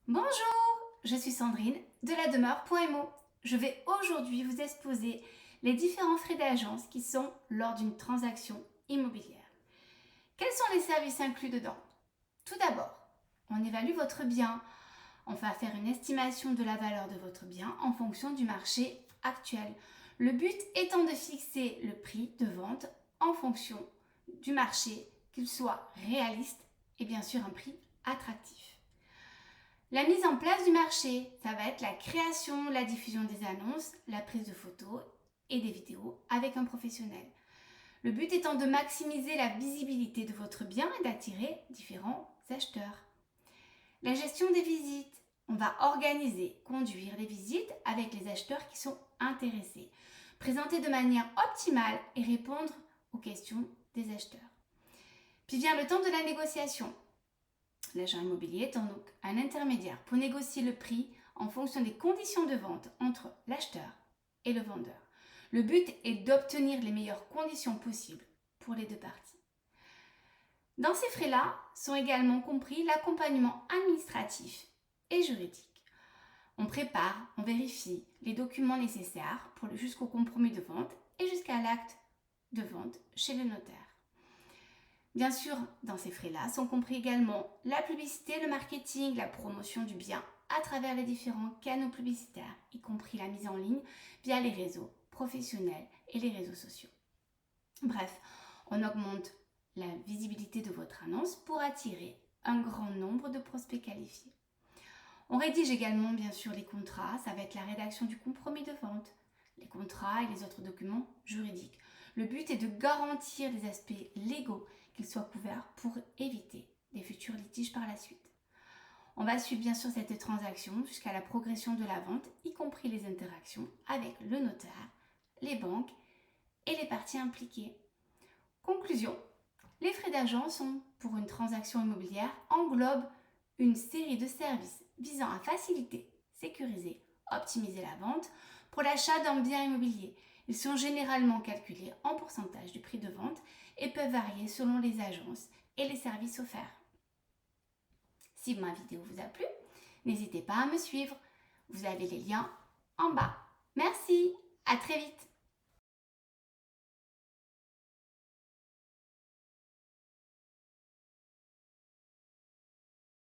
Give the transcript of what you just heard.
Bonjour, je suis Sandrine de la demeure.mo. Je vais aujourd'hui vous exposer les différents frais d'agence qui sont lors d'une transaction immobilière. Quels sont les services inclus dedans? Tout d'abord, on évalue votre bien. On va faire une estimation de la valeur de votre bien en fonction du marché actuel. Le but étant de fixer le prix de vente en fonction du marché, qu'il soit réaliste et bien sûr un prix attractif. La mise en place du marché, ça va être la création, la diffusion des annonces, la prise de photos et des vidéos avec un professionnel. Le but étant de maximiser la visibilité de votre bien et d'attirer différents acheteurs. La gestion des visites. On va organiser, conduire les visites avec les acheteurs qui sont intéressés, présenter de manière optimale et répondre aux questions des acheteurs. Puis vient le temps de la négociation. L'agent immobilier étant donc un intermédiaire pour négocier le prix en fonction des conditions de vente entre l'acheteur et le vendeur. Le but est d'obtenir les meilleures conditions possibles pour les deux parties. Dans ces frais-là sont également compris l'accompagnement administratif et juridique. On prépare, on vérifie les documents nécessaires jusqu'au compromis de vente et jusqu'à l'acte de vente chez le notaire. Bien sûr, dans ces frais-là sont compris également la publicité, le marketing, la promotion du bien à travers les différents canaux publicitaires, y compris la mise en ligne via les réseaux professionnels et les réseaux sociaux. Bref, on augmente la visibilité de votre annonce pour attirer un grand nombre de prospects qualifiés. On rédige également bien sûr les contrats, ça va être la rédaction du compromis de vente, les contrats et les autres documents juridiques. Le but est de garantir les aspects légaux, qu'ils soient couverts pour éviter des futurs litiges par la suite. On va suivre bien sûr cette transaction jusqu'à la progression de la vente, y compris les interactions avec le notaire, les banques et les parties impliquées. Conclusion, les frais d'agence pour une transaction immobilière englobent une série de services visant à faciliter, sécuriser, optimiser la vente pour l'achat d'un bien immobilier. Ils sont généralement calculés en pourcentage du prix de vente et peuvent varier selon les agences et les services offerts. Si ma vidéo vous a plu, n'hésitez pas à me suivre. Vous avez les liens en bas. Merci, à très vite.